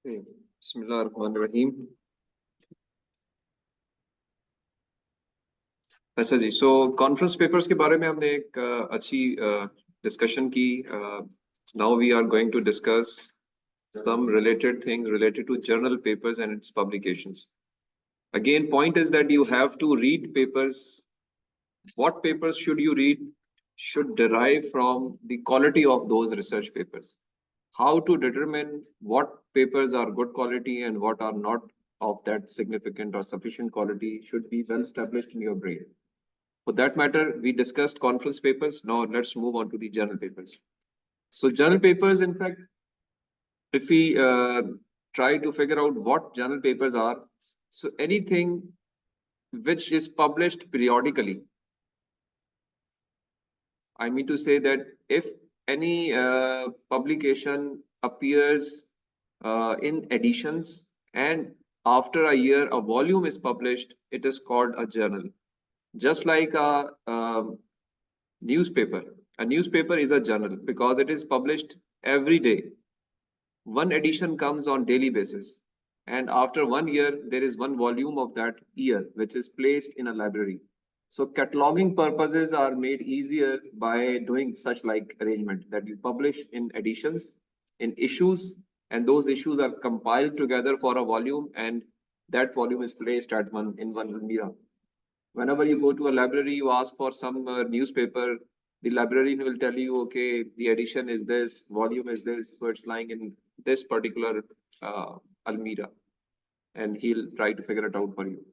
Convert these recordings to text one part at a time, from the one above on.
बिस्मिल्लाहिर्रहमानिर्रहीम। अच्छा जी, सो conference papers के बारे में हमने एक अच्छी डिस्कशन की। Now we are going to discuss some related thing related to journal papers and its publications. Again, point is that you have to read papers. What papers should you read should derive from the quality of those research papers. How to determine what papers are good quality and what are not of that significant or sufficient quality should be well established in your brain. For that matter, we discussed conference papers. Now let's move on to the journal papers. So journal papers, in fact, if we try to figure out what journal papers are, so anything which is published periodically. I mean to say that if any publication appears in editions and after a year a volume is published, it is called a journal. Just like a newspaper. A newspaper is a journal because it is published every day. One edition comes on daily basis. And after 1 year, there is one volume of that year, which is placed in a library. So cataloging purposes are made easier by doing such like arrangement that you publish in editions, in issues, and those issues are compiled together for a volume, and that volume is placed at one Almira. Whenever you go to a library, you ask for some newspaper, the librarian will tell you, okay, the edition is this, volume is this, so it's lying in this particular Almira, and he'll try to figure it out for you.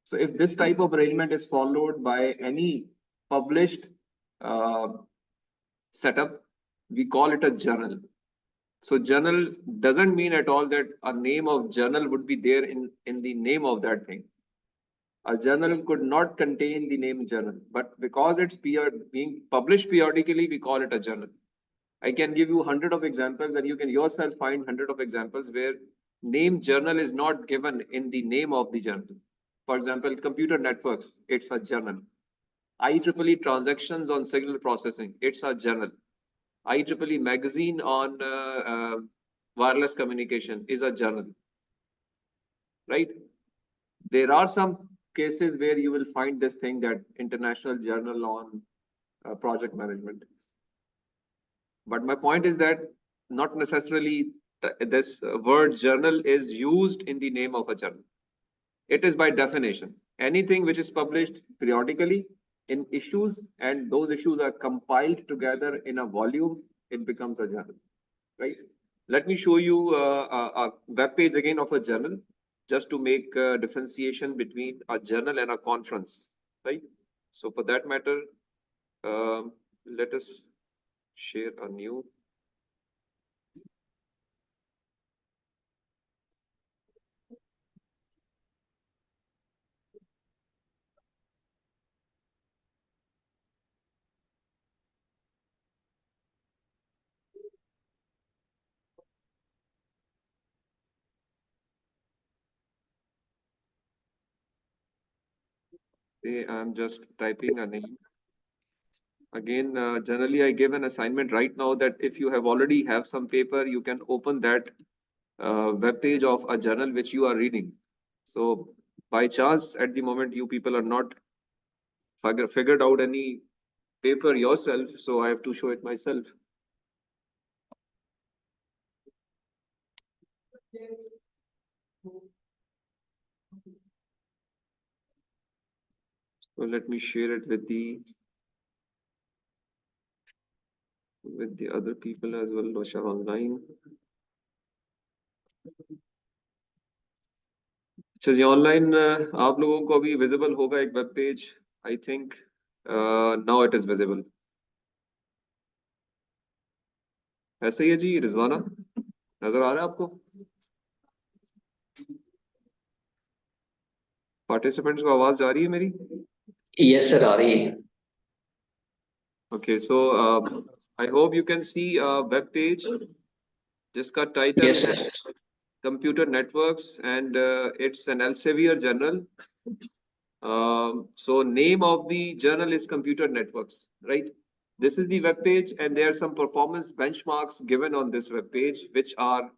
So if this type of arrangement is followed by any published uh, setup, we call it a journal. So journal doesn't mean at all that a name of journal would be there in the name of that thing. A journal could not contain the name journal, but because it's being published periodically, we call it a journal. I can give you 100 of examples, and you can yourself find 100 of examples where name journal is not given in the name of the journal. For example, computer networks, it's a journal. IEEE transactions on signal processing, it's a journal. IEEE magazine on wireless communication is a journal, right? There are some cases where you will find this thing, that international journal on project management. But my point is that not necessarily this word journal is used in the name of a journal. It is by definition. Anything which is published periodically in issues and those issues are compiled together in a volume, it becomes a journal, right? Let me show you a web page again of a journal, just to make a differentiation between a journal and a conference, right? So for that matter, let us share a new. I'm just typing a name. Again, generally I give an assignment right now that if you have already have some paper, you can open that web page of a journal which you are reading. So by chance, at the moment, you people are not figured out any paper yourself, so I have to show it myself. So let me share it with the other people as well, which are online. अच्छा जी, online आप लोगों को अभी visible होगा एक web page, I think now it is visible. ऐसे ही है जी रिजवाना, नजर आ रहा है आपको? पार्टिसिपेंट्स को आवाज जा रही है मेरी? यस सर, आ रही है। Okay, so I hope you can see web page जिसका टाइटल है computer networks and it's an Elsevier journal. So name of the journal is Computer Networks, right? This is the web page, and there are some performance benchmarks given on this web page, which are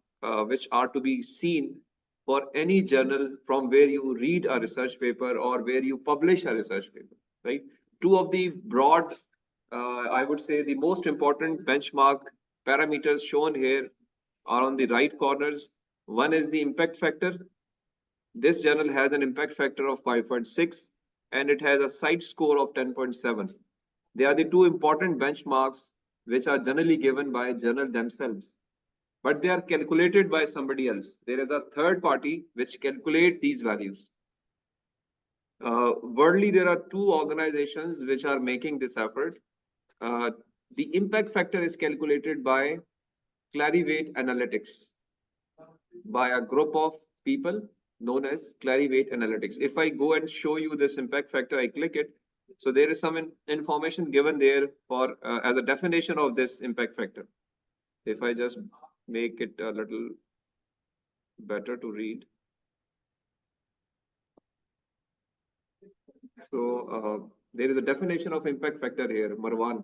which are to be seen for any journal from where you read a research paper or where you publish a research paper, right? Two of the broad, I would say the most important benchmark parameters shown here are on the right corners. One is the impact factor. This journal has an impact factor of 5.6 and it has a CITE score of 10.7. They are the two important benchmarks which are generally given by journal themselves, but they are calculated by somebody else. There is a third party which calculate these values. Worldly, there are two organizations which are making this effort. The impact factor is calculated by Clarivate Analytics by a group of people known as Clarivate Analytics. If I go and show you this impact factor, I click it. So there is some information given there for as a definition of this impact factor. If I just make it a little better to read. So there is a definition of impact factor here. Marwan,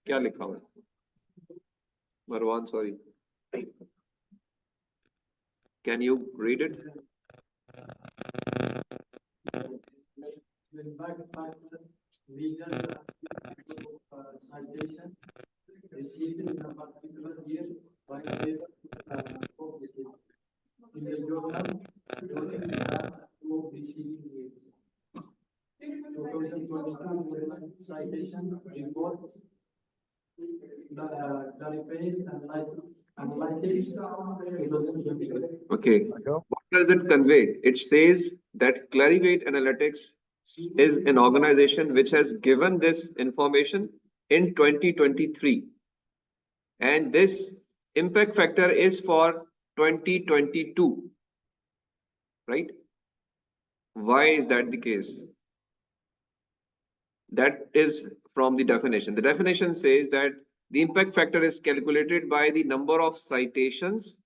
क्या लिखा हुआ है? Marwan, sorry. Can you read it? Citation received in a particular year by the publication in the journal during the two preceding years. 2022 citation report Okay. What does it convey? It says that Clarivate Analytics is an organization which has given this information in 2023. And this impact factor is for 2022. Right? Why is that the case? That is from the definition. The definition says that the impact factor is calculated by the number of citations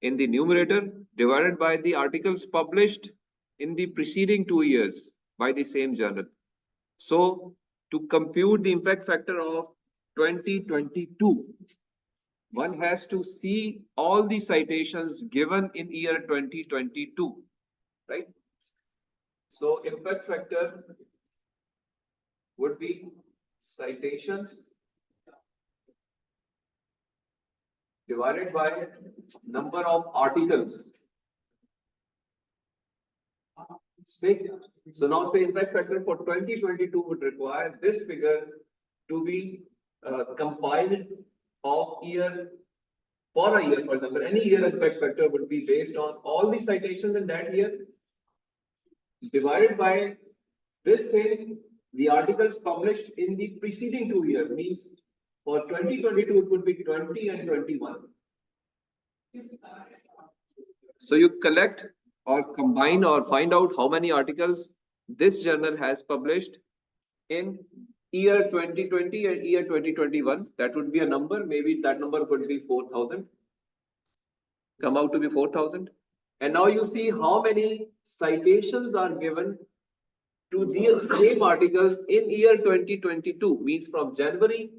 in the numerator divided by the articles published in the preceding 2 years by the same journal. So to compute the impact factor of 2022, one has to see all the citations given in year 2022, right? So impact factor would be citations divided by number of articles. So now the impact factor for 2022 would require this figure to be compiled of year for a year. For example, any year impact factor would be based on all the citations in that year divided by this thing, the articles published in the preceding 2 years. Means for 2022 it would be 20 and 21. So you collect or combine or find out how many articles this journal has published in year 2020 and year 2021. That would be a number. Maybe that number could be 4,000. Come out to be 4,000. And now you see how many citations are given to the same articles in year 2022. Means from January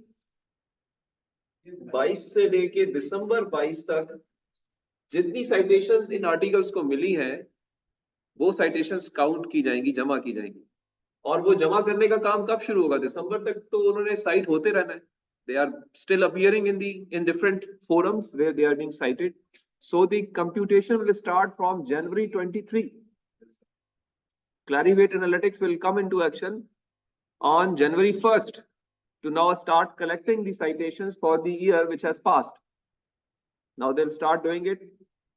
22 से लेके दिसंबर 22 तक जितनी citations इन articles को मिली हैं, वो citations count की जाएंगी, जमा की जाएंगी. और वो जमा करने का काम कब शुरू होगा? दिसंबर तक तो उन्होंने cite होते रहना है. They are still appearing in different forums where they are being cited. So the computation will start from January 23. Clarivate Analytics will come into action on January 1st to now start collecting the citations for the year which has passed. Now they'll start doing it.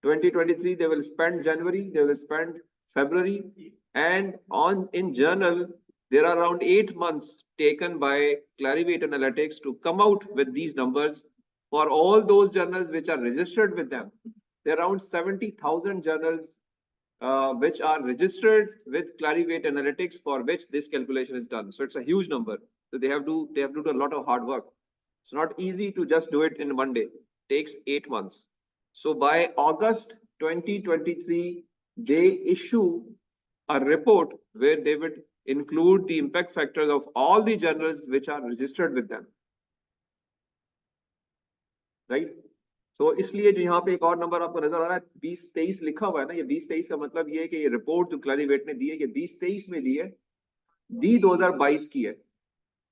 2023, they will spend January, they will spend February, and in journal, there are around 8 months taken by Clarivate Analytics to come out with these numbers for all those journals which are registered with them. There are around 70,000 journals which are registered with Clarivate Analytics for which this calculation is done. So it's a huge number. So they have to do a lot of hard work. It's not easy to just do it in one day. It takes 8 months. So by August 2023, they issue a report where they would include the impact factors of all the journals which are registered with them. Right? तो इसलिए जो यहाँ पे एक और number आपको नजर आ रहा है 20-23 लिखा हुआ है ना, ये 20-23 का मतलब ये है कि ये रिपोर्ट जो क्लैरिवेट ने दी है ये 20-23 में दी है, दी 2022 की है।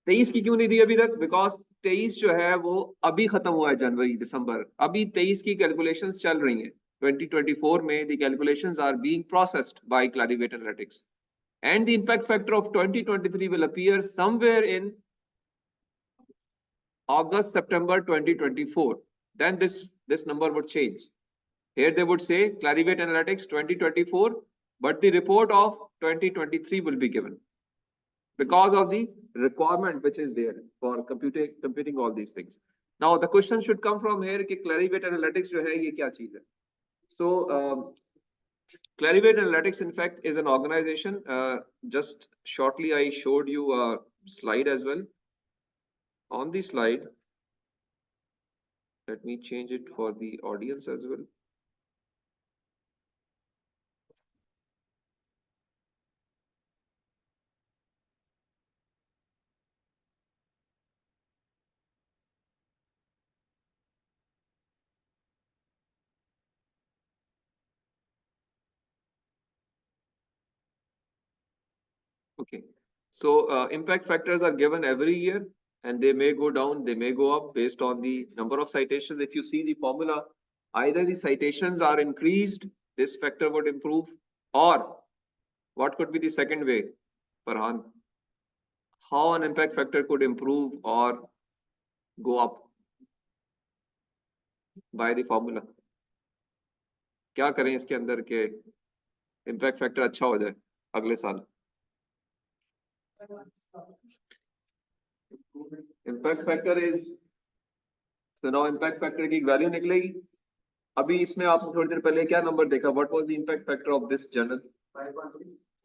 23 की क्यों नहीं दी अभी तक? बिकॉज 23 जो है वो अभी खत्म हुआ है, जनवरी दिसंबर, अभी 23 की कैलकुलेशंस चल रही हैं। 2024 में the calculations are being processed by Clarivate Analytics and the impact factor of 2023 will appear somewhere in August September 2024. Then this number would change. Here they would say Clarivate Analytics 2024, but the report of 2023 will be given because of the requirement which is there for computing all these things. Now the question should come from here कि Clarivate Analytics जो है ये क्या चीज है? So Clarivate Analytics, in fact, is an organization. Just shortly, I showed you a slide as well. On the slide, let me change it for the audience as well. Okay, so impact factors are given every year and they may go down, they may go up based on the number of citations. If you see the formula, either the citations are increased, this factor would improve, or what could be the second way, Farhan? How an impact factor could improve or go up by the formula? क्या करें इसके अंदर के impact factor अच्छा हो जाए अगले साल? Impact factor is, so now impact factor की वैल्यू निकलेगी। अभी इसमें आपने थोड़ी देर पहले क्या नंबर देखा? What was the impact factor of this journal?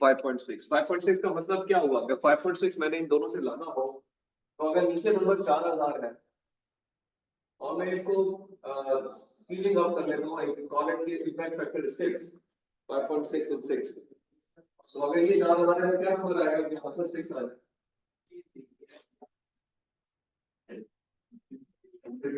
5.6। 5.6 का मतलब क्या हुआ? अगर 5.6 मैंने इन दोनों से लाना हो तो अगर नीचे नंबर 4000 है और मैं इसको सीलिंग अप कर लेता हूं, I can call it the impact factor is 6। 5.6 is 6। So अगर ये 4000 है क्या नंबर आएगा? यहाँ से 6 आ जाए। So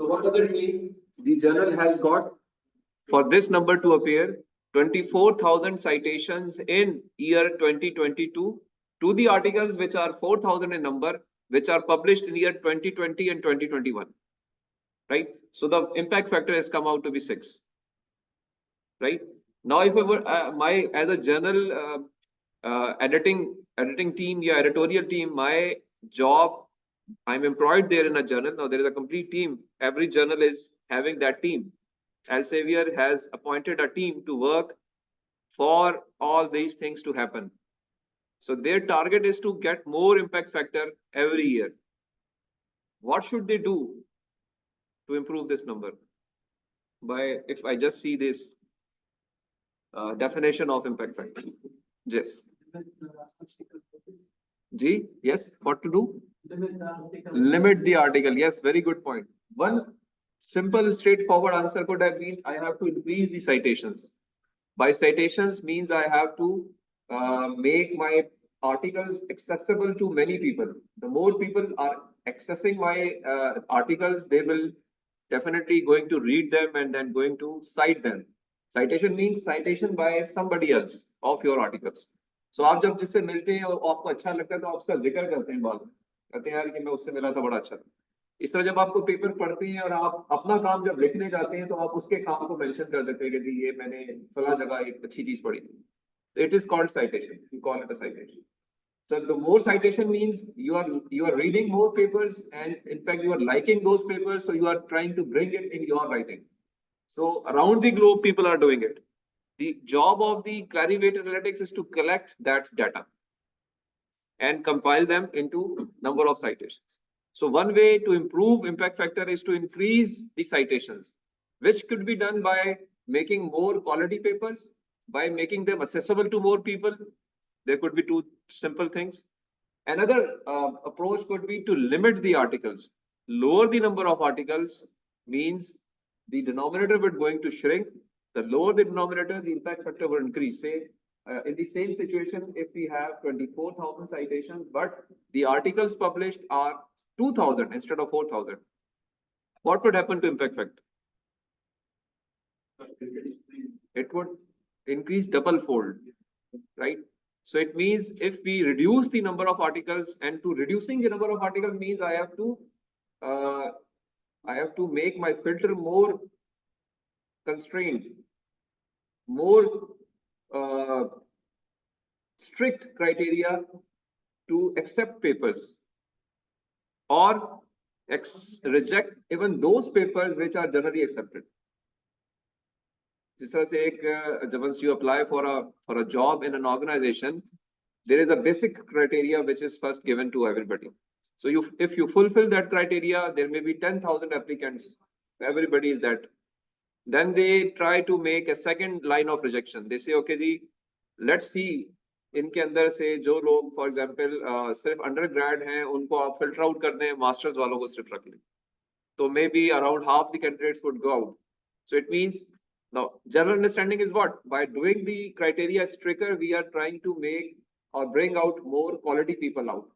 what does it mean? The journal has got, for this number to appear, 24,000 citations in year 2022 to the articles which are 4,000 in number, which are published in year 2020 and 2021. Right? So the impact factor has come out to be 6. Right? Now, if I were as a journal editing team, yeah, editorial team, my job, I'm employed there in a journal. Now there is a complete team. Every journal is having that team. Elsevier has appointed a team to work for all these things to happen. So their target is to get more impact factor every year. What should they do to improve this number? By, if I just see this definition of impact factor. Yes. G, yes, what to do? Limit the article. Yes, very good point. One simple, straightforward answer could have been, I have to increase the citations. By citations means I have to make my articles accessible to many people. The more people are accessing my articles, they will definitely going to read them and then going to cite them. Citation means citation by somebody else of your articles. So आप जब जिससे मिलते हैं और आपको अच्छा लगता है तो आप उसका जिक्र करते हैं, बाद में कहते हैं यार कि मैं उससे मिला था, बड़ा अच्छा था। इस तरह जब आपको पेपर पढ़ते हैं और आप अपना काम जब लिखने जाते हैं तो आप उसके काम को मेंशन कर देते हैं कि ये मैंने फला जगह एक अच्छी चीज पढ़ी थी। So it is called citation. You call it a citation. So the more citation means you are reading more papers, and in fact you are liking those papers, so you are trying to bring it in your writing. So around the globe people are doing it. The job of the Clarivate Analytics is to collect that data and compile them into number of citations. So one way to improve impact factor is to increase the citations, which could be done by making more quality papers, by making them accessible to more people. There could be two simple things. Another approach could be to limit the articles. Lower the number of articles means the denominator would going to shrink The lower the denominator, the impact factor will increase. Say, in the same situation, if we have 24,000 citations, but the articles published are 2,000 instead of 4,000, what would happen to impact factor? It would increase double fold, right? So it means if we reduce the number of articles, and to reducing the number of articles means I have to make my filter more constrained, more strict criteria to accept papers, or reject even those papers which are generally accepted. Just as once you apply for a job in an organization, there is a basic criteria which is first given to everybody. So if you fulfill that criteria, there may be 10,000 applicants. Everybody is that. Then they try to make a second line of rejection. They say, okay, ji, let's see. इनके अंदर से जो लोग for example सिर्फ under grade हैं उनको आप filter out कर दें, मास्टर्स वालों को सिर्फ रख लें, तो may be around half the candidates would go out. So it means now general understanding is what, by doing the criteria stricter, we are trying to make or bring out more quality people out.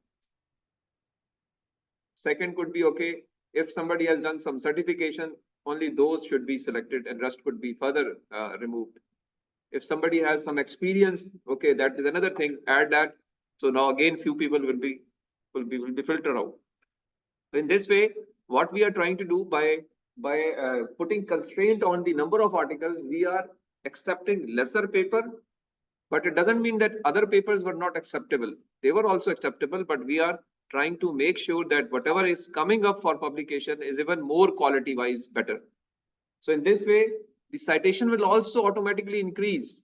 Second could be, okay, if somebody has done some certification, only those should be selected and rest could be further removed. If somebody has some experience, okay, that is another thing, add that. So now again few people will be filtered out. In this way, what we are trying to do by putting constraint on the number of articles, we are accepting lesser paper, but it doesn't mean that other papers were not acceptable. They were also acceptable, but we are trying to make sure that whatever is coming up for publication is even more quality wise better. So in this way, the citation will also automatically increase.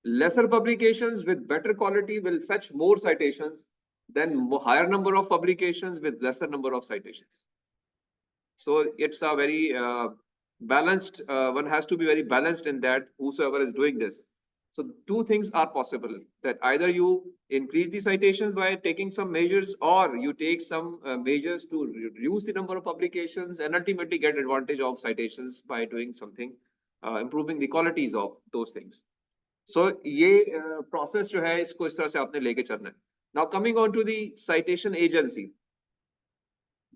Lesser publications with better quality will fetch more citations than higher number of publications with lesser number of citations. So it's a very balanced, one has to be very balanced in that, whosoever is doing this. So two things are possible, that either you increase the citations by taking some measures, or you take some measures to reduce the number of publications and ultimately get advantage of citations by doing something, improving the qualities of those things. So ये process जो है इसको इस तरह से आपने लेके चलना है. Now coming on to the citation agency.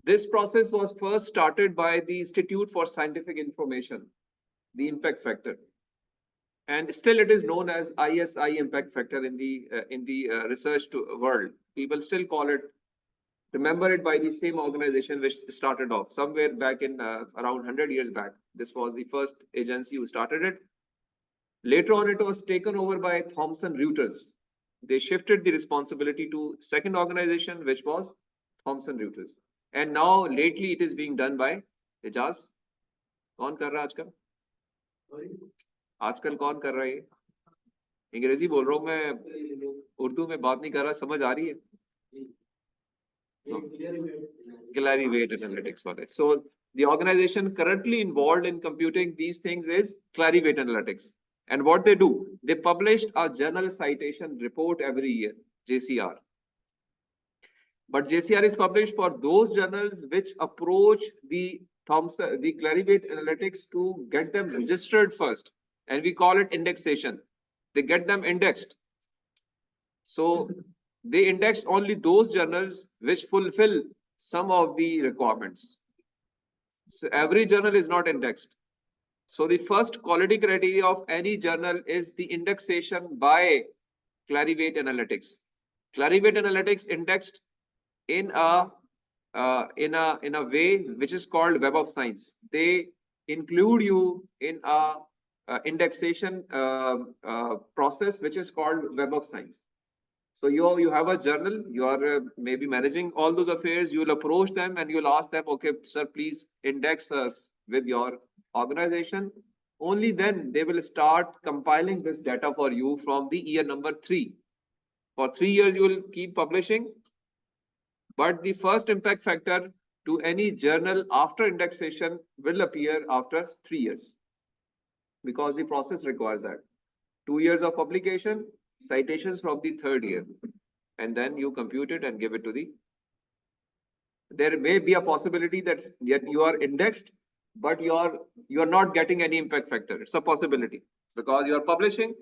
This process was first started by the Institute for Scientific Information, the impact factor, and still it is known as ISI impact factor in the research world. People still call it, remember it by the same organization which started off somewhere back in around 100 years back. This was the first agency who started it. Later on, it was taken over by Thomson Reuters. They shifted the responsibility to second organization, which was Thomson Reuters. And now lately it is being done by Ijaz. कौन कर रहा है आजकल? आजकल कौन कर रहा है? अंग्रेजी बोल रहा हूँ मैं, उर्दू में बात नहीं कर रहा, समझ आ रही है? Clarivate Analytics वाले. So the organization currently involved in computing these things is Clarivate Analytics. And what they do, they published a journal citation report every year, JCR. But JCR is published for those journals which approach the Clarivate Analytics to get them registered first. And we call it indexation. They get them indexed. So they index only those journals which fulfill some of the requirements. So every journal is not indexed. So the first quality criteria of any journal is the indexation by Clarivate Analytics. Clarivate Analytics indexed in a way which is called Web of Science. They include you in a indexation process which is called Web of Science. So you have a journal, you are maybe managing all those affairs, you will approach them and you'll ask them, okay, sir, please index us with your organization. Only then they will start compiling this data for you from the year number 3. For 3 years, you will keep publishing. But the first impact factor to any journal after indexation will appear after 3 years, because the process requires that. 2 years of publication, citations from the 3rd year, and then you compute it and give it to the. There may be a possibility that yet you are indexed, but you're not getting any impact factor. It's a possibility because you are publishing,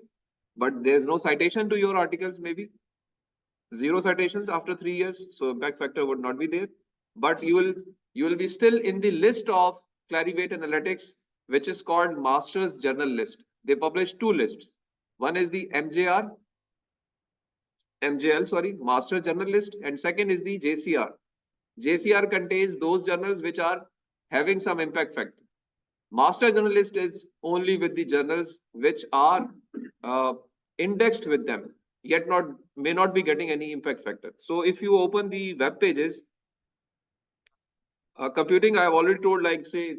but there's no citation to your articles, maybe 0 citations after 3 years, so impact factor would not be there. But you will be still in the list of Clarivate Analytics, which is called Masters Journal List. They publish 2 lists. One is the MJL, sorry, Master Journal List, and second is the JCR. JCR contains those journals which are having some impact factor. Master Journal List is only with the journals which are indexed with them, yet may not be getting any impact factor. So if you open the web pages, computing, I have already told, like, say,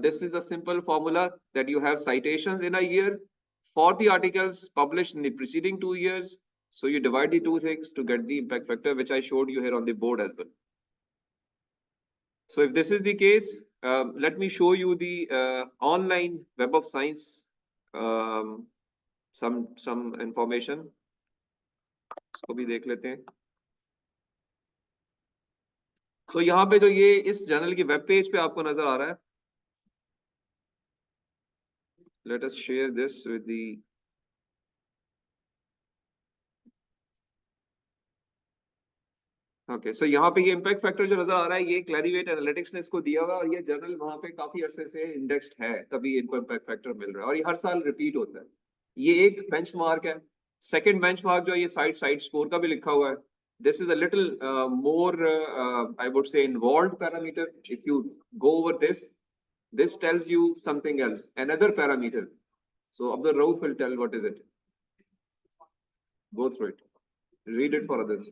this is a simple formula that you have citations in a year for the articles published in the preceding 2 years. So you divide the 2 things to get the impact factor, which I showed you here on the board as well. So if this is the case, let me show you the online Web of Science, some information. इसको भी देख लेते हैं. So यहाँ पे जो ये इस जर्नल की वेब पेज पे आपको नजर आ रहा है. Let us share this with the okay. So यहाँ पे ये इम्पैक्ट फैक्टर जो नजर आ रहा है, ये क्लैरिवेट एनालिटिक्स ने इसको दिया हुआ और ये जर्नल वहां पे काफी अरसे से इंडेक्स्ड है, तभी इनको इम्पैक्ट फैक्टर मिल रहा है और ये हर साल रिपीट होता है. ये एक बेंचमार्क है. सेकंड बेंचमार्क जो है ये साइड स्कोर का भी लिखा हुआ है. This is a little more, I would say, involved parameter. If you go over this tells you something else, another parameter. So Abdul Rauf will tell what is it. Go through it. Read it for others.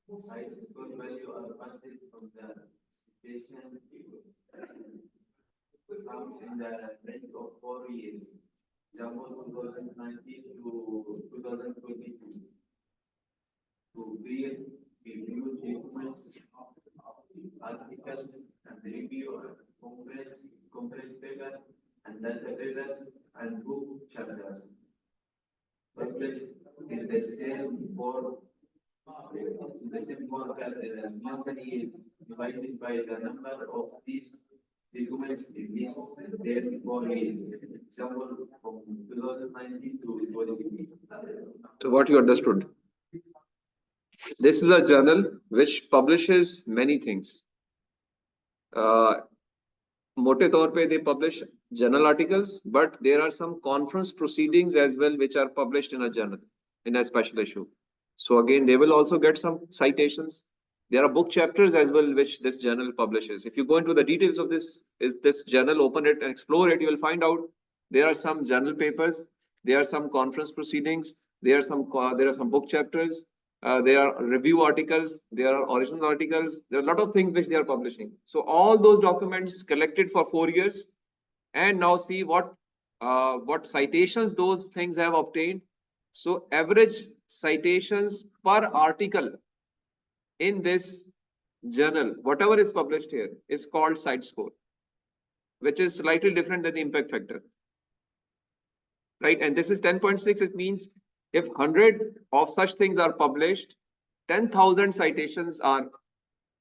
Size score value are passed from the citation comes in the range of 4 years. Example 2019 to 2022. To read, review documents, articles, and review conference paper, and data papers, and book chapters. Published in the same form. The same form number is divided by the number of these documents in this 4 years. Example from 2019 to 2020. So what you understood? This is a journal which publishes many things. मोटे तौर पे they publish journal articles, but there are some conference proceedings as well which are published in a journal, in a special issue. So again, they will also get some citations. There are book chapters as well which this journal publishes. If you go into the details of this journal, open it and explore it, you will find out there are some journal papers, there are some conference proceedings, there are some book chapters, there are review articles, there are original articles, there are a lot of things which they are publishing. So all those documents collected for 4 years, and now see what citations those things have obtained. So average citations per article in this journal, whatever is published here, is called site score, which is slightly different than the impact factor, right? And this is 10.6. It means if 100 of such things are published, 10,000 citations are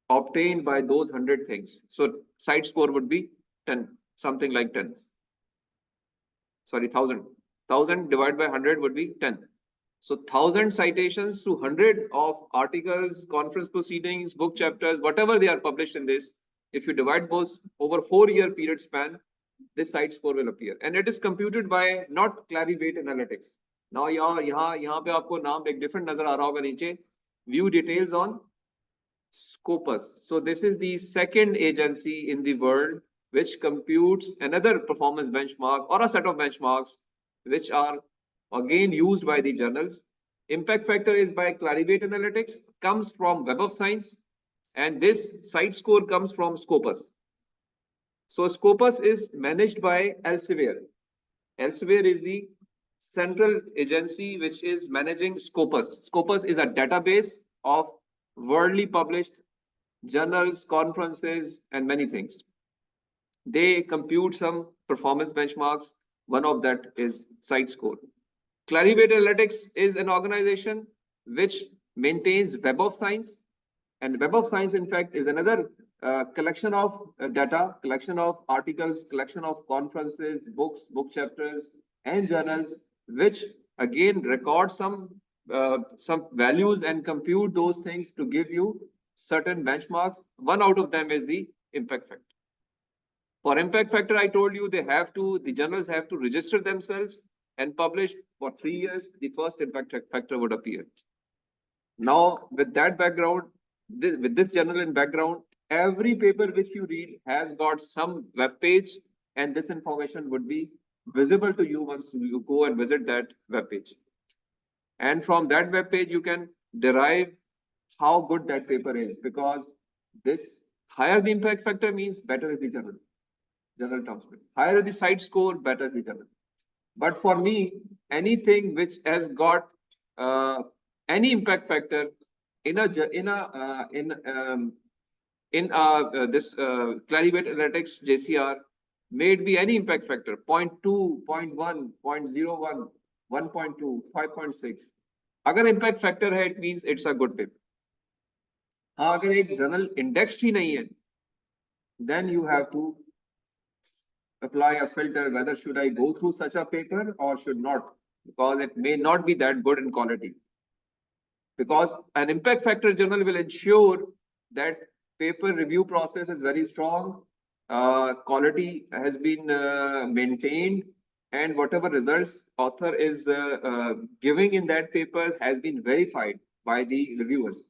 obtained by those 100 things. So site score would be 10, something like 10. Sorry, 1,000. 1,000 divided by 100 would be 10. So 1,000 citations to 100 of articles, conference proceedings, book chapters, whatever they are published in this, if you divide those over 4-year period span, this site score will appear. And it is computed by not Clarivate Analytics. Now यहाँ पे आपको नाम एक different नजर आ रहा होगा नीचे. View details on Scopus. So this is the second agency in the world which computes another performance benchmark or a set of benchmarks which are again used by the journals. Impact factor is by Clarivate Analytics, comes from Web of Science, and this site score comes from Scopus. So Scopus is managed by Elsevier. Elsevier is the central agency which is managing Scopus. Scopus is a database of worldly published journals, conferences, and many things. They compute some performance benchmarks. One of that is site score. Clarivate Analytics is an organization which maintains Web of Science, and Web of Science, in fact, is another collection of data, collection of articles, collection of conferences, books, book chapters, and journals, which again record some values and compute those things to give you certain benchmarks. One out of them is the impact factor. For impact factor, I told you the journals have to register themselves and publish for 3 years. The first impact factor would appear. Now, with that background, with this journal in background, every paper which you read has got some web page, and this information would be visible to you once you go and visit that web page. And from that web page, you can derive how good that paper is, because this higher the impact factor means better is the journal. General terms. Higher the site score, better the journal. But for me, anything which has got any impact factor in this Clarivate Analytics JCR, may it be any impact factor 0.2, 0.1, 0.01, 1.2, 5.6. अगर impact factor है, it means it's a good paper. हाँ, अगर एक journal indexed ही नहीं है, then you have to apply a filter whether should I go through such a paper or should not, because it may not be that good in quality. Because an impact factor journal will ensure that paper review process is very strong, quality has been maintained, and whatever results author is giving in that paper has been verified by the reviewers.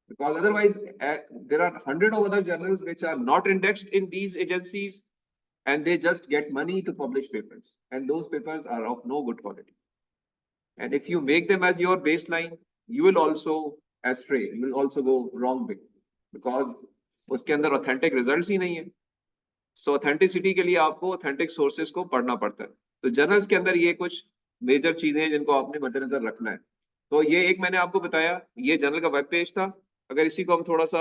Because otherwise, there are hundreds of other journals which are not indexed in these agencies, and they just get money to publish papers, and those papers are of no good quality. And if you make them as your baseline, you will also astray, you will also go wrong way, because उसके अंदर authentic results ही नहीं है. So authenticity के लिए आपको authentic sources को पढ़ना पड़ता है. तो journals के अंदर ये कुछ major चीजें हैं जिनको आपने मद्देनजर रखना है. तो ये एक मैंने आपको बताया, ये journal का web page था. अगर इसी को हम थोड़ा सा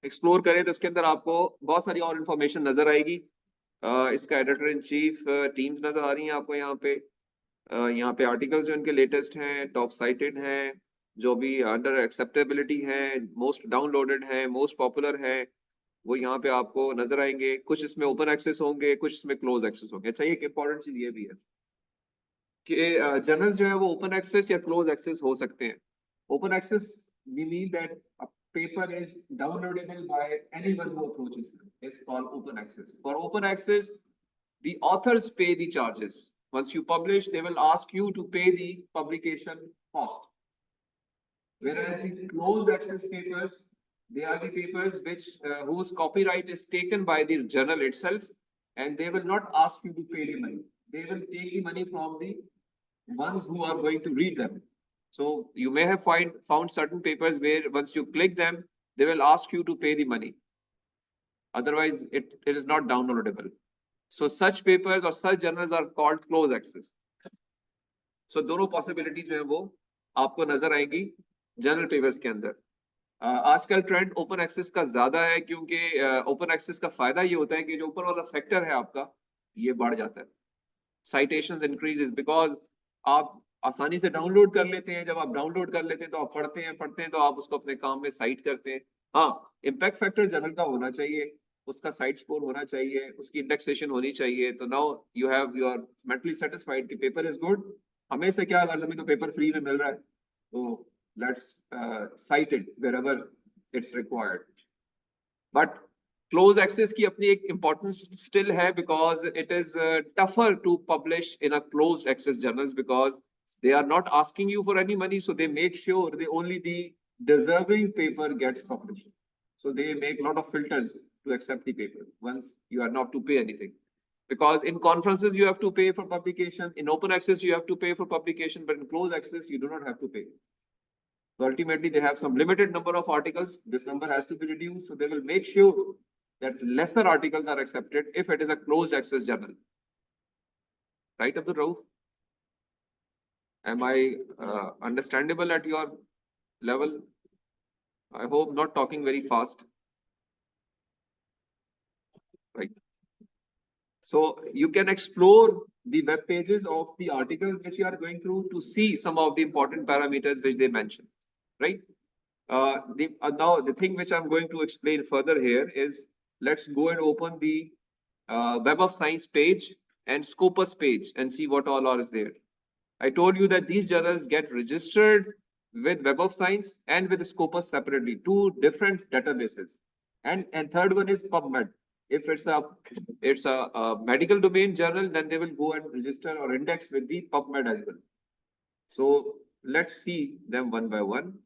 एक्सप्लोर करें तो इसके अंदर आपको बहुत सारी और इन्फॉर्मेशन नजर आएगी. इसका एडिटर इन चीफ टीम्स नजर आ रही हैं आपको यहाँ पे. यहाँ पे आर्टिकल्स जो इनके लेटेस्ट हैं, टॉप साइटेड हैं, जो भी अंडर एक्सेप्टेबिलिटी हैं, मोस्ट डाउनलोडेड हैं, मोस्ट पॉपुलर हैं, वो यहाँ पे आपको नजर आएंगे. कुछ इसमें ओपन एक्सेस होंगे, कुछ इसमें क्लोज एक्सेस होंगे. अच्छा, एक इंपॉर्टेंट चीज ये भी है कि जर्नल्स जो है वो ओपन एक्सेस या क्लोज एक्सेस हो सकते हैं. Open access we mean that a paper is downloadable by anyone who approaches them. It's called open access. For open access, the authors pay the charges. Once you publish, they will ask you to pay the publication cost. Whereas the closed access papers, they are the papers which whose copyright is taken by the journal itself, and they will not ask you to pay the money. They will take the money from the ones who are going to read them. So you may have found certain papers where once you click them, they will ask you to pay the money. Otherwise, it is not downloadable. So such papers or such journals are called closed access. So दोनों possibility जो है वो आपको नजर आएंगी journal papers के अंदर. आजकल ट्रेंड ओपन एक्सेस का ज्यादा है, क्योंकि ओपन एक्सेस का फायदा ये होता है कि जो ऊपर वाला फैक्टर है आपका, ये बढ़ जाता है. Citations increases because आप आसानी से डाउनलोड कर लेते हैं. जब आप डाउनलोड कर लेते हैं तो आप पढ़ते हैं तो आप उसको अपने काम में साइट करते हैं. हाँ, इम्पैक्ट फैक्टर जर्नल का होना चाहिए, उसका साइट स्कोर होना चाहिए, उसकी इंडेक्सेशन होनी चाहिए. तो now you are mentally satisfied कि पेपर इज गुड. हमें से क्या, अगर हमें तो पेपर फ्री में मिल रहा है तो let's cite it wherever it's required. But close access की अपनी एक इंपॉर्टेंस स्टिल है, because it is tougher to publish in a closed access journals, because they are not asking you for any money, so they make sure only the deserving paper gets published. So they make a lot of filters to accept the paper once you are not to pay anything. Because in conferences you have to pay for publication, in open access you have to pay for publication, but in closed access you do not have to pay. So ultimately they have some limited number of articles. This number has to be reduced, so they will make sure that lesser articles are accepted if it is a closed access journal. Right, Abdul Rauf? Am I understandable at your level? I hope not talking very fast. right? So you can explore the web pages of the articles which you are going through to see some of the important parameters which they mention, right? Now the thing which I'm going to explain further here is, let's go and open the Web of Science page and Scopus page and see what all is there. I told you that these journals get registered with Web of Science and with Scopus separately, two different databases. And third one is PubMed. If it's a medical domain journal, then they will go and register or index with the PubMed as well. So let's see them one by one.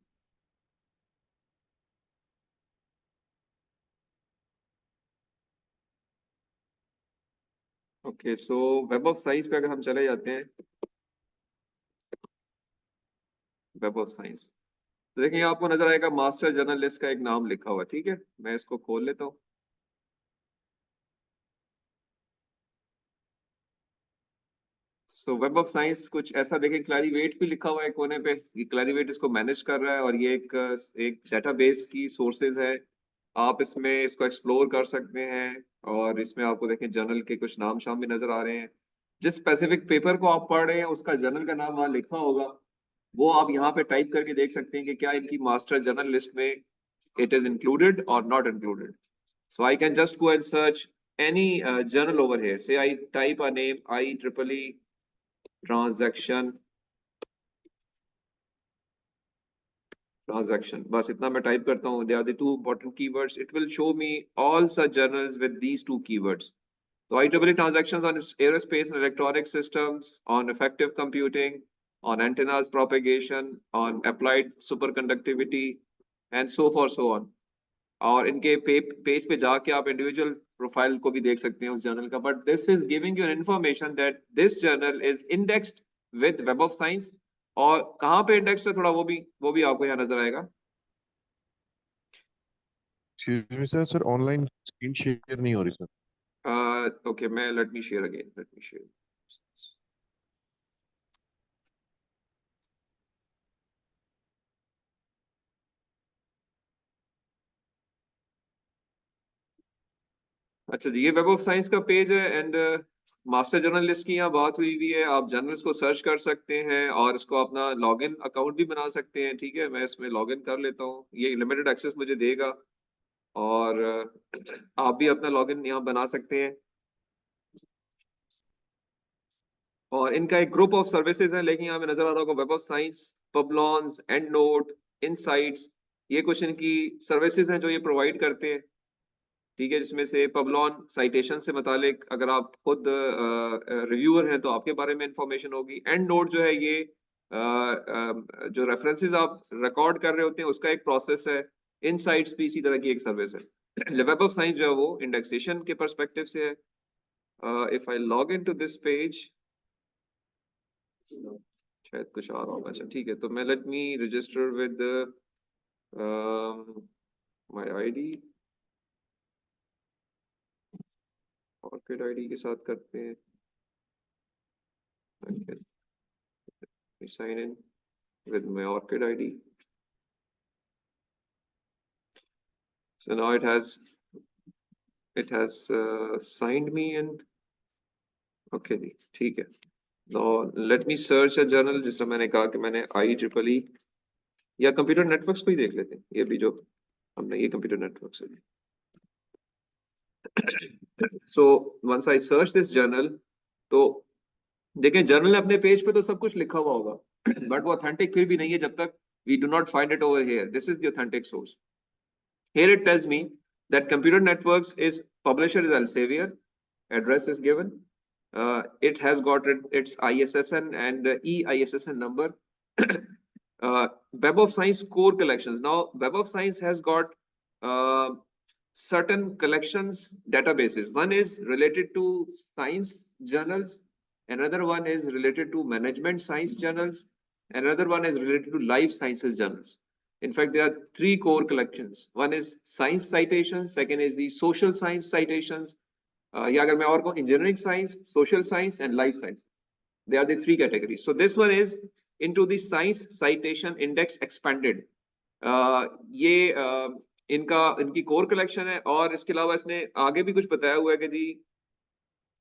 Okay so web of science पे अगर हम चले जाते हैं, web of science, तो देखिए आपको नजर आएगा मास्टर जर्नलिस्ट का एक नाम लिखा हुआ, ठीक है, मैं इसको खोल लेता हूँ। सो वेब ऑफ साइंस कुछ ऐसा देखें, क्लैरीवेट भी लिखा हुआ है कोने पे, ये क्लैरीवेट इसको मैनेज कर रहा है और ये एक डेटाबेस की सोर्सेज है, आप इसमें इसको एक्सप्लोर कर सकते हैं। और इसमें आपको देखें जर्नल के कुछ नाम शाम भी नजर आ रहे हैं, जिस स्पेसिफिक पेपर को आप पढ़ रहे हैं उसका जर्नल का नाम वहाँ लिखा होगा, वो आप यहाँ पे टाइप करके देख सकते हैं कि क्या इनकी मास्टर जर्नल लिस्ट में it is included or not included. So I can just go and search any journal over here. Say I type a name IEEE transaction, बस इतना मैं टाइप करता हूँ, they are the two important keywords. It will show me all such journals with these two keywords. So IEEE transactions on aerospace and electronic systems, on effective computing, on antennas propagation, on applied superconductivity, and so forth, so on. और इनके page पे जाके आप individual profile को भी देख सकते हैं उस जर्नल का, but this is giving you information that this journal is indexed with web of science. और कहाँ पे इंडेक्स है थोड़ा वो भी आपको यहाँ नजर आएगा। सर ऑनलाइन स्क्रीन शेयर नहीं हो रही सर। ओके मैं let me share again, let me share. अच्छा जी, ये वेब ऑफ साइंस का पेज है एंड मास्टर जर्नलिस्ट की यहाँ बात हुई हुई है, आप जर्नल्स को सर्च कर सकते हैं और इसको अपना लॉगिन अकाउंट भी बना सकते हैं, ठीक है, मैं इसमें लॉगिन कर लेता हूँ, ये लिमिटेड एक्सेस मुझे देगा और आप भी अपना लॉगिन यहाँ बना सकते हैं। और इनका एक ग्रुप ऑफ सर्विसेज है, लेकिन यहाँ पे नजर आता होगा Web of Science, Publons, EndNote, insights, ये कुछ इनकी सर्विसेज हैं जो ये प्रोवाइड करते हैं, ठीक है, जिसमें से पबलॉन साइटेशन से मुतालिक अगर आप खुद रिव्यूअर हैं तो आपके बारे में इंफॉर्मेशन होगी। एंड नोट जो है ये जो रेफरेंसेस आप रिकॉर्ड कर रहे होते हैं उसका एक प्रोसेस है। इनसाइट्स भी इसी तरह की एक सर्विस है। वेब ऑफ साइंस जो है वो इंडेक्सेशन के पर्सपेक्टिव से है। If I log in to this page, शायद कुछ आ रहा होगा, अच्छा ठीक है, तो मैं let me register with my ID, ORCID ID के साथ करते हैं, sign in with my ORCID ID. So now it has signed me and okay जी, ठीक है। Now let me search a journal, जिस तरह मैंने कहा कि मैंने IEEE या कंप्यूटर नेटवर्क्स को ही देख लेते हैं, ये भी जो हमने ये कंप्यूटर नेटवर्क्स है। So once I search this journal, तो देखें जर्नल अपने पेज पे तो सब कुछ लिखा हुआ होगा, बट वो ऑथेंटिक फिर भी नहीं है जब तक we do not find it over here. This is the authentic source. Here it tells me that Computer Networks is publisher is Elsevier, address is given. It has got its ISSN and EISSN number. Web of Science core collections. Now, Web of Science has got certain collections databases. One is related to science journals. Another one is related to management science journals. Another one is related to life sciences journals. In fact, there are three core collections. One is science citations. Second is the social science citations. या अगर मैं और कहूँ engineering science, social science, and life science. They are the three categories. So this one is into the science citation index expanded. ये इनकी core collection है, और इसके अलावा इसने आगे भी कुछ बताया हुआ है कि जी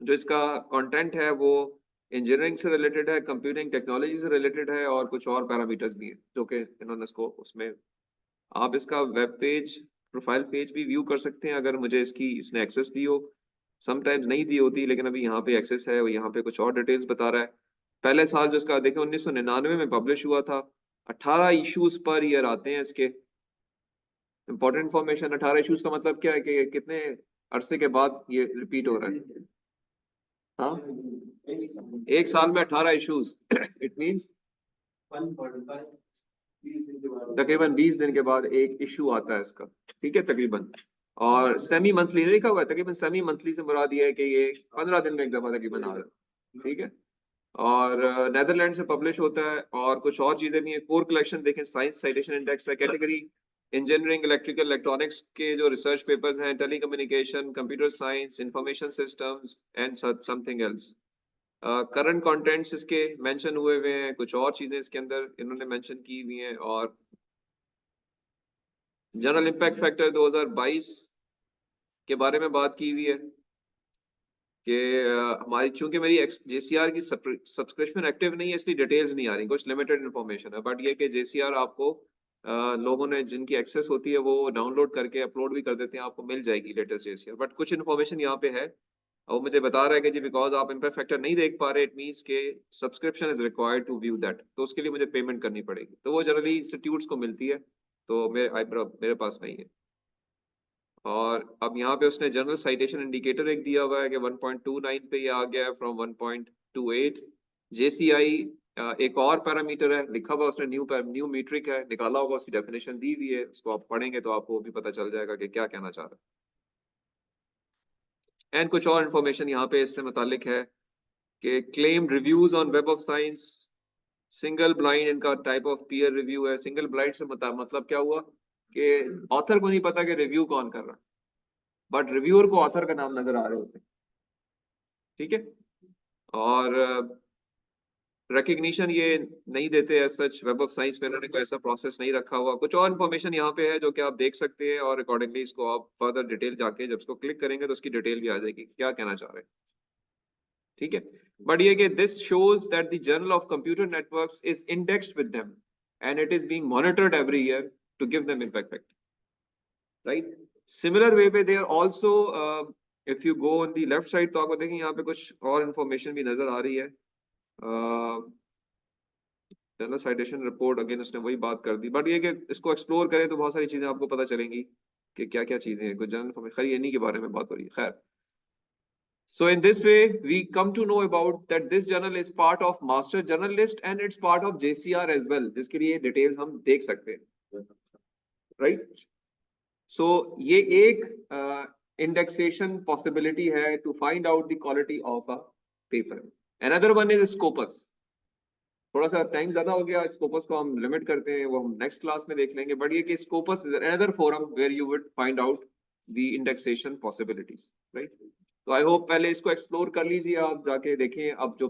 जो इसका कंटेंट है वो इंजीनियरिंग से रिलेटेड है, कंप्यूटिंग टेक्नोलॉजी से रिलेटेड है, और कुछ और पैरामीटर्स भी हैं जो कि इन्होंने इसको उसमें, आप इसका वेब पेज, प्रोफाइल पेज भी व्यू कर सकते हैं अगर मुझे इसने एक्सेस दी हो। समटाइम्स नहीं दी होती, लेकिन अभी यहाँ पे एक्सेस है, यहाँ पे कुछ और डिटेल्स बता रहा है। पहले साल जो इसका देखें 1999 में पब्लिश हुआ था, 18 इश्यूज पर ईयर आते हैं इसके। इंपॉर्टेंट इन्फॉर्मेशन, 18 इश्यूज का मतलब क्या है कि कितने अरसे के बाद ये रिपीट हो रहा है। हाँ, एक साल में 18 इश्यूज इट मींस 145 तकरीबन 20 दिन के बाद एक इशू आता है इसका, ठीक है तकरीबन। और सेमी मंथली नहीं लिखा हुआ है, तकरीबन सेमी मंथली से मुराद ये है कि ये 15 दिन में एक दफा तकरीबन आ रहा है, ठीक है। और नेदरलैंड से पब्लिश होता है, और कुछ और चीजें भी हैं। कोर कलेक्शन देखें, साइंस साइटेशन इंडेक्स है, कैटेगरी इंजीनियरिंग, इलेक्ट्रिकल, इलेक्ट्रॉनिक्स के जो रिसर्च पेपर्स हैं, telecommunication, computer science, information systems and something else. Current contents इसके मेंशन हुए हुए हैं, कुछ और चीजें इसके अंदर इन्होंने मेंशन की हुई हैं। और जनरल इम्पैक्ट फैक्टर 2022 के बारे में बात की हुई है कि हमारी, चूंकि मेरी जेसीआर की सब्सक्रिप्शन एक्टिव नहीं है, इसलिए डिटेल्स नहीं आ रही, कुछ लिमिटेड इन्फॉर्मेशन है। बट ये कि जेसीआर आपको लोगों ने जिनकी एक्सेस होती है वो डाउनलोड करके अपलोड भी कर देते हैं, आपको मिल जाएगी लेटेस्ट जेसीआर। बट कुछ इन्फॉर्मेशन यहाँ पे है, और मुझे बता रहा है कि जी बिकॉज आप इम्पैक्ट फैक्टर नहीं देख पा रहे, इट मींस के subscription is required to view that, तो उसके लिए मुझे पेमेंट करनी पड़ेगी। तो वो जनरली इंस्टीट्यूट्स को मिलती है, तो मेरे पास नहीं है। और अब यहाँ पे उसने जनरल साइटेशन इंडिकेटर एक दिया हुआ है कि 1.29 पे ये आ गया है फ्रॉम 1.28। जेसीआई एक और पैरामीटर है, लिखा हुआ उसने न्यू मीट्रिक है, निकाला होगा, उसकी डेफिनेशन दी हुई है, उसको आप पढ़ेंगे तो आपको भी पता चल जाएगा कि क्या कहना चाह रहा है। एंड कुछ और इन्फॉर्मेशन यहाँ पे इससे मुतालिक है कि claimed reviews on web of science, single blind इनका टाइप ऑफ पीयर रिव्यू है। सिंगल ब्लाइंड से मतलब क्या हुआ कि ऑथर को नहीं पता कि रिव्यू कौन कर रहा है, बट रिव्यूअर को ऑथर का नाम नजर आ रहे होते हैं, ठीक है। और रिकग्निशन ये नहीं देते as such, web of science पे इन्होंने कोई ऐसा प्रोसेस नहीं रखा हुआ। कुछ और इन्फॉर्मेशन यहाँ पे है जो कि आप देख सकते हैं, और अकॉर्डिंगली इसको आप फर्दर डिटेल जाके जब इसको क्लिक करेंगे तो उसकी डिटेल भी आ जाएगी क्या कहना चाह रहे हैं, ठीक है। बट ये कि this shows that the journal of computer networks is indexed with them and it is being monitored every year to give them impact factor, right. Similar way पे they are also, if you go on the left side तो आपको देखें यहाँ पे कुछ और information भी नजर आ रही है। जनरल साइटेशन रिपोर्ट, अगेन उसने वही बात कर दी, बट ये कि इसको एक्सप्लोर करें तो बहुत सारी चीजें आपको पता चलेंगी कि क्या क्या चीजें हैं। कुछ जनरल इन्फॉर्मेशन, खैर इन्हीं के बारे में बात हो रही है, खैर। So in this way, we come to know about that this journal is part of master journal list and it's part of JCR as well, जिसके लिए डिटेल्स हम देख सकते हैं, right? So ये एक indexation possibility है to find out the quality of a paper. Another one is Scopus. थोड़ा सा टाइम ज्यादा हो गया, स्कोपस को हम लिमिट करते हैं, वो हम नेक्स्ट क्लास में देख लेंगे। बट ये कि Scopus is another forum where you would find out the indexation possibilities, right. तो आई होप पहले इसको एक्सप्लोर कर लीजिए, आप जाके देखें अब जो